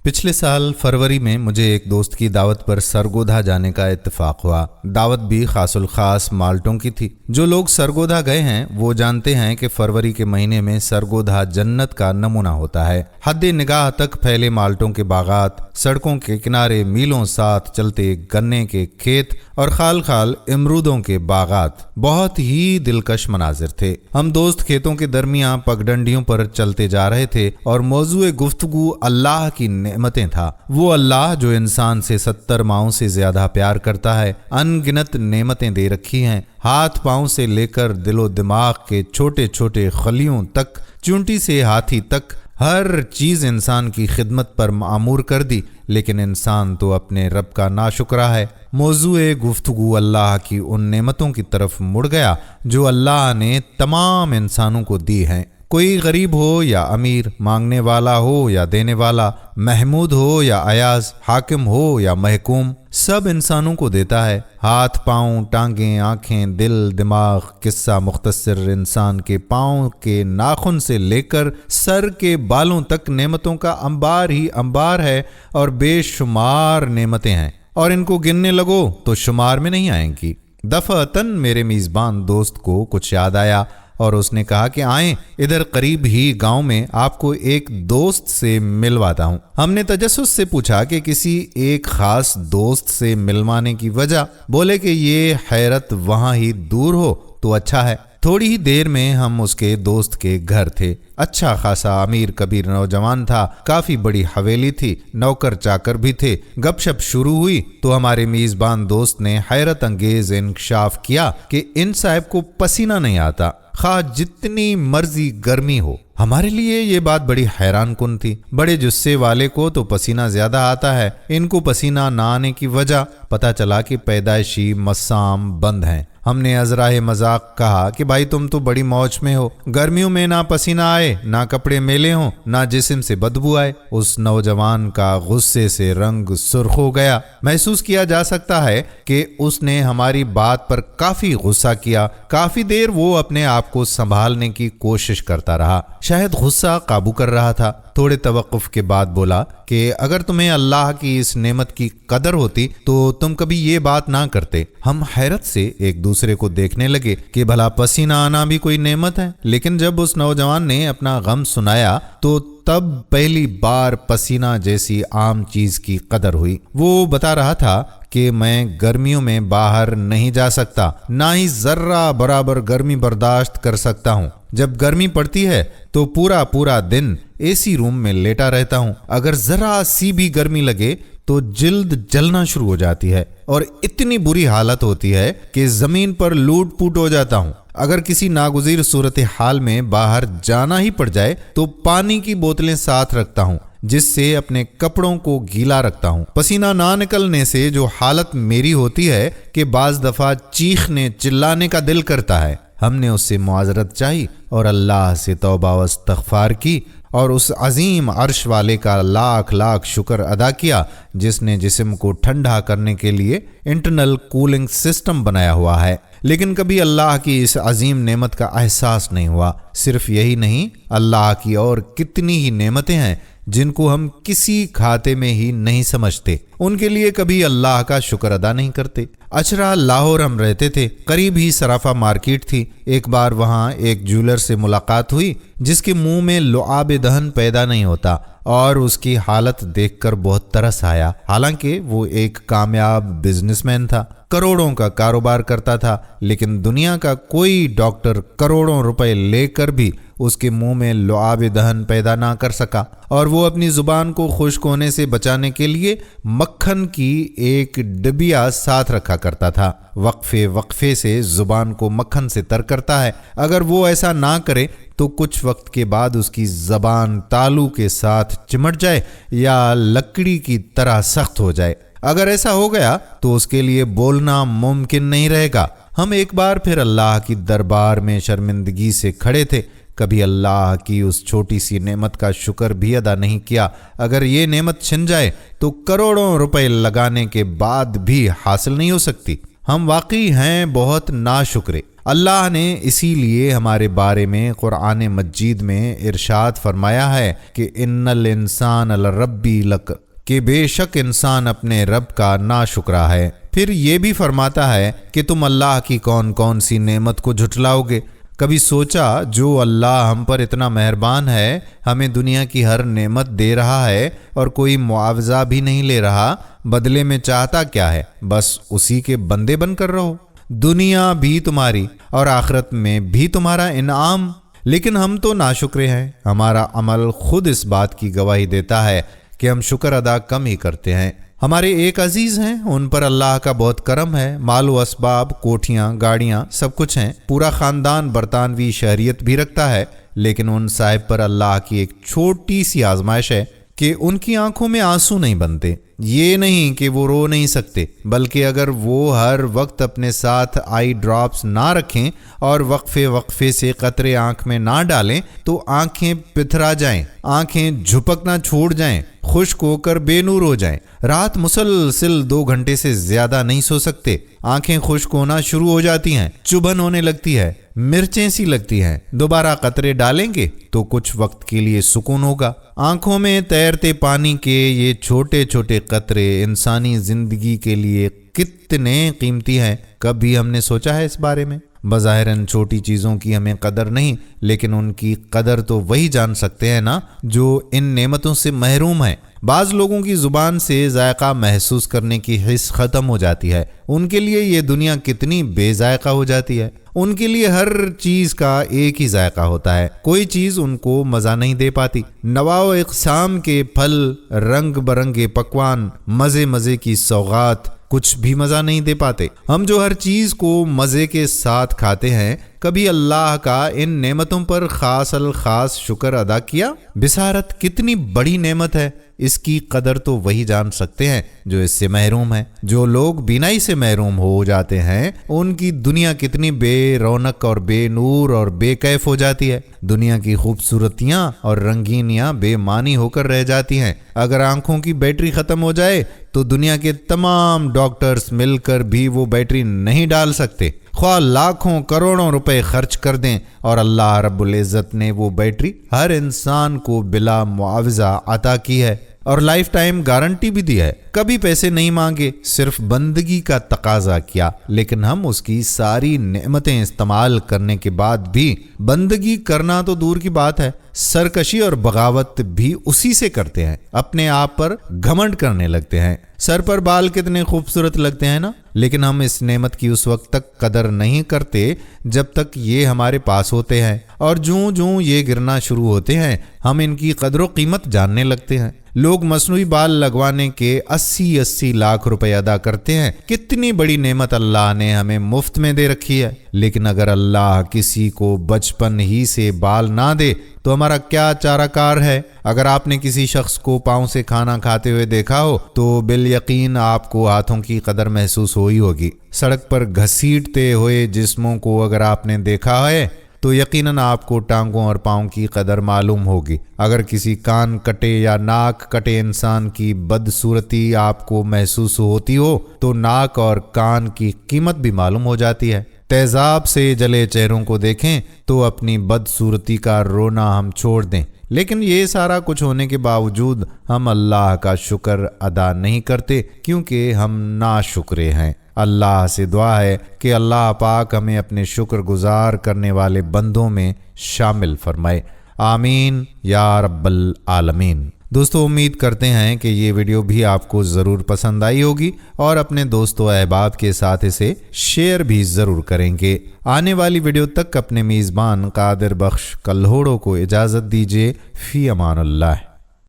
पिछले साल फरवरी में मुझे एक दोस्त की दावत पर सरगोधा जाने का इत्तेफाक हुआ। दावत भी खासुल खास माल्टों की थी। जो लोग सरगोधा गए हैं वो जानते हैं कि फरवरी के महीने में सरगोधा जन्नत का नमूना होता है। हद्दे निगाह तक फैले माल्टों के बागात, सड़कों के किनारे मीलों साथ चलते गन्ने के खेत और खाल खाल इमरूदों के बागात बहुत ही दिलकश मनाजिर थे। हम दोस्त खेतों के दरमियां पगडंडियों पर चलते जा रहे थे और मौजूए गुफ्तगू अल्लाह की नेमतें था। वो अल्लाह जो इंसान से 70 माओं से ज्यादा प्यार करता है, अनगिनत नेमतें दे रखी हैं। हाथ पांव से लेकर दिलो दिमाग के छोटे छोटे खलियों तक, चूंटी से हाथी तक हर चीज इंसान की खिदमत पर मामूर कर दी, लेकिन इंसान तो अपने रब का नाशुक्रा है। मौजूए गुफ्तगू अल्लाह की उन नेमतों की तरफ मुड़ गया जो अल्लाह ने तमाम इंसानों को दी हैं। कोई गरीब हो या अमीर, मांगने वाला हो या देने वाला, महमूद हो या अयाज, हाकिम हो या महकूम, सब इंसानों को देता है। हाथ पांव, टांगें, आंखें, दिल, दिमाग, किस्सा मुख्तसर इंसान के पांव के नाखून से लेकर सर के बालों तक नेमतों का अंबार ही अंबार है और बेशुमार नेमतें हैं, और इनको गिनने लगो तो शुमार में नहीं आएंगी। दफअतन मेरे मेज़बान दोस्त को कुछ याद आया और उसने कहा कि आएं, इधर करीब ही गांव में आपको एक दोस्त से मिलवाता हूं। हमने तजस्सुस से पूछा कि किसी एक खास दोस्त से मिलवाने की वजह। बोले कि ये हैरत वहां ही दूर हो तो अच्छा है। थोड़ी ही देर में हम उसके दोस्त के घर थे। अच्छा खासा अमीर कबीर नौजवान था, काफी बड़ी हवेली थी, नौकर चाकर भी थे। गपशप शुरू हुई तो हमारे मेजबान दोस्त ने हैरत अंगेज इंकशाफ किया कि इन साहब को पसीना नहीं आता, खा जितनी मर्जी गर्मी हो। हमारे लिए ये बात बड़ी हैरान कुन थी। बड़े जुस्से वाले को तो पसीना ज्यादा आता है, इनको पसीना ना आने की वजह पता चला कि पैदाइशी मसाम बंद हैं। हमने अजराए मजाक कहा कि भाई तुम तो बड़ी मौज में हो, गर्मियों में ना पसीना आए, ना कपड़े मेले हों, ना जिस्म से बदबू आए। उस नौजवान का गुस्से से रंग सुर्ख हो गया। महसूस किया जा सकता है कि उसने हमारी बात पर काफी गुस्सा किया। काफी देर वो अपने आप को संभालने की कोशिश करता रहा, शायद गुस्सा काबू कर रहा था। थोड़े तवक्कुफ के बाद बोला कि अगर तुम्हें अल्लाह की इस नेमत की कदर होती तो तुम कभी ये बात ना करते। हम हैरत से एक दूसरे को देखने लगे कि भला पसीना आना भी कोई नेमत है। लेकिन जब उस नौजवान ने अपना गम सुनाया तो तब पहली बार पसीना जैसी आम चीज की कदर हुई। वो बता रहा था कि मैं गर्मियों में बाहर नहीं जा सकता, ना ही जर्रा बराबर गर्मी बर्दाश्त कर सकता हूँ। जब गर्मी पड़ती है तो पूरा पूरा दिन एसी रूम में लेटा रहता हूँ। अगर जरा सी भी गर्मी लगे तो जिल्द जलना शुरू हो जाती है और इतनी बुरी हालत होती है कि जमीन पर लूट पुट हो जाता हूँ। अगर किसी नागुज़ीर सूरत हाल में बाहर जाना ही पड़ जाए तो पानी की बोतलें साथ रखता हूँ, जिससे अपने कपड़ों को गीला रखता हूँ। पसीना ना निकलने से जो हालत मेरी होती है कि बाज दफा चीखने चिल्लाने का दिल करता है। हमने उससे मुआज़रत चाही और अल्लाह से तौबा व इस्तग़फ़ार की और उस अजीम अर्श वाले का लाख लाख शुक्र अदा किया जिसने जिस्म को ठंडा करने के लिए इंटरनल कूलिंग सिस्टम बनाया हुआ है। लेकिन कभी अल्लाह की इस अजीम नेमत का एहसास नहीं हुआ। सिर्फ यही नहीं, अल्लाह की और कितनी ही नेमतें हैं जिनको हम किसी खाते में ही नहीं समझते। उनके लिए कभी अल्लाह का शुक्र अदा नहीं करते। अचरा लाहौर हम रहते थे, करीब ही सराफा मार्केट थी। एक बार वहां एक ज्वेलर से मुलाकात हुई जिसके मुंह में लुआब दहन पैदा नहीं होता और उसकी हालत देखकर बहुत तरस आया। हालांकि वो एक कामयाब बिजनेसमैन था, करोड़ों का कारोबार करता था, लेकिन दुनिया का कोई डॉक्टर करोड़ों रुपए लेकर भी उसके मुंह में लुआब दहन पैदा ना कर सका। और वो अपनी जुबान को खुश्क होने से बचाने के लिए मक्खन की एक डिबिया साथ रखा करता था। वक्फे वक्फे से जुबान को मक्खन से तर करता है। अगर वो ऐसा ना करे तो कुछ वक्त के बाद उसकी जबान तालू के साथ चिमट जाए या लकड़ी की तरह सख्त हो जाए। अगर ऐसा हो गया तो उसके लिए बोलना मुमकिन नहीं रहेगा। हम एक बार फिर अल्लाह की दरबार में शर्मिंदगी से खड़े थे। कभी अल्लाह की उस छोटी सी नेमत का शुक्र भी अदा नहीं किया। अगर ये नेमत छिन जाए तो करोड़ों रुपए लगाने के बाद भी हासिल नहीं हो सकती। ہم واقعی ہیں بہت ناشکرے۔ اللہ نے اسی لیے ہمارے بارے میں قرآن مجید میں ارشاد فرمایا ہے کہ ان الانسان لربی لک، کہ بے شک انسان اپنے رب کا ناشکرا ہے۔ پھر یہ بھی فرماتا ہے کہ تم اللہ کی کون کون سی نعمت کو جھٹلاؤ گے۔ کبھی سوچا جو اللہ ہم پر اتنا مہربان ہے، ہمیں دنیا کی ہر نعمت دے رہا ہے اور کوئی معاوضہ بھی نہیں لے رہا، بدلے میں چاہتا کیا ہے؟ بس اسی کے بندے بن کر رہو، دنیا بھی تمہاری اور آخرت میں بھی تمہارا انعام۔ لیکن ہم تو ناشکرے ہیں۔ ہمارا عمل خود اس بات کی گواہی دیتا ہے کہ ہم شکر ادا کم ہی کرتے ہیں۔ ہمارے ایک عزیز ہیں، ان پر اللہ کا بہت کرم ہے، مال و اسباب، کوٹھیاں، گاڑیاں، سب کچھ ہیں، پورا خاندان برطانوی شہریت بھی رکھتا ہے، لیکن ان صاحب پر اللہ کی ایک چھوٹی سی آزمائش ہے کہ ان کی آنکھوں میں آنسو نہیں بنتے۔ یہ نہیں کہ وہ رو نہیں سکتے، بلکہ اگر وہ ہر وقت اپنے ساتھ آئی ڈراپس نہ رکھیں اور وقفے وقفے سے قطرے آنکھ میں نہ ڈالیں تو آنکھیں پتھرا جائیں، آنکھیں جھپکنا چھوڑ جائیں، خشک ہو کر بے نور ہو جائیں، رات مسلسل 2 گھنٹے سے زیادہ نہیں سو سکتے، آنکھیں خشک ہونا شروع ہو جاتی ہیں، چبھن ہونے لگتی ہے، مرچیں سی لگتی ہیں، دوبارہ قطرے ڈالیں گے تو کچھ وقت کے لیے سکون ہوگا۔ آنکھوں میں تیرتے پانی کے یہ چھوٹے چھوٹے قطرے انسانی زندگی کے لیے کتنے قیمتی ہیں، کبھی ہم نے سوچا ہے اس بارے میں؟ بظاہر ان چھوٹی چیزوں کی ہمیں قدر نہیں، لیکن ان کی قدر تو وہی جان سکتے ہیں نا جو ان نعمتوں سے محروم ہیں۔ بعض لوگوں کی زبان سے ذائقہ محسوس کرنے کی حس ختم ہو جاتی ہے، ان کے لیے یہ دنیا کتنی بے ذائقہ ہو جاتی ہے۔ ان کے لیے ہر چیز کا ایک ہی ذائقہ ہوتا ہے، کوئی چیز ان کو مزہ نہیں دے پاتی۔ نواع و اقسام کے پھل، رنگ برنگے پکوان، مزے مزے کی سوغات کچھ بھی مزہ نہیں دے پاتے۔ ہم جو ہر چیز کو مزے کے ساتھ کھاتے ہیں، کبھی اللہ کا ان نعمتوں پر خاص الخاص شکر ادا کیا؟ بصارت کتنی بڑی نعمت ہے، اس کی قدر تو وہی جان سکتے ہیں جو اس سے محروم ہیں۔ جو لوگ بینائی سے محروم ہو جاتے ہیں، ان کی دنیا کتنی بے رونق اور بے نور اور بے کیف ہو جاتی ہے۔ دنیا کی خوبصورتیاں اور رنگینیاں بے معنی ہو کر رہ جاتی ہیں۔ اگر آنکھوں کی بیٹری ختم ہو جائے تو دنیا کے تمام ڈاکٹرز مل کر بھی وہ بیٹری نہیں ڈال سکتے، خواہ لاکھوں کروڑوں روپے خرچ کر دیں، اور اللہ رب العزت نے وہ بیٹری ہر انسان کو بلا معاوضہ عطا کی ہے اور لائف ٹائم گارنٹی بھی دی ہے۔ کبھی پیسے نہیں مانگے، صرف بندگی کا تقاضا کیا، لیکن ہم اس کی ساری نعمتیں استعمال کرنے کے بعد بھی بندگی کرنا تو دور کی بات ہے، سرکشی اور بغاوت بھی اسی سے کرتے ہیں، اپنے آپ پر گھمنڈ کرنے لگتے ہیں۔ سر پر بال کتنے خوبصورت لگتے ہیں نا، لیکن ہم اس نعمت کی اس وقت تک قدر نہیں کرتے جب تک یہ ہمارے پاس ہوتے ہیں، اور جوں جوں یہ گرنا شروع ہوتے ہیں ہم ان کی قدر و قیمت جاننے لگتے ہیں۔ لوگ مصنوعی بال لگوانے کے 80 لاکھ روپے ادا کرتے ہیں، کتنی بڑی نعمت اللہ نے ہمیں مفت میں دے رکھی ہے۔ لیکن اگر اللہ کسی کو بچپن ہی سے بال نہ دے تو ہمارا کیا چارہ کار ہے؟ اگر آپ نے کسی شخص کو پاؤں سے کھانا کھاتے ہوئے دیکھا ہو تو بالیقین آپ کو ہاتھوں کی قدر محسوس ہوئی ہوگی۔ سڑک پر گھسیٹتے ہوئے جسموں کو اگر آپ نے دیکھا ہے تو یقیناً آپ کو ٹانگوں اور پاؤں کی قدر معلوم ہوگی۔ اگر کسی کان کٹے یا ناک کٹے انسان کی بدصورتی آپ کو محسوس ہوتی ہو تو ناک اور کان کی قیمت بھی معلوم ہو جاتی ہے۔ تیزاب سے جلے چہروں کو دیکھیں تو اپنی بدصورتی کا رونا ہم چھوڑ دیں، لیکن یہ سارا کچھ ہونے کے باوجود ہم اللہ کا شکر ادا نہیں کرتے کیونکہ ہم ناشکرے ہیں۔ اللہ سے دعا ہے کہ اللہ پاک ہمیں اپنے شکر گزار کرنے والے بندوں میں شامل فرمائے، آمین یا رب العالمین۔ دوستو، امید کرتے ہیں کہ یہ ویڈیو بھی آپ کو ضرور پسند آئی ہوگی اور اپنے دوست و احباب کے ساتھ اسے شیئر بھی ضرور کریں گے۔ آنے والی ویڈیو تک اپنے میزبان قادر بخش کلہوڑوں کو اجازت دیجیے۔ فی امان اللہ۔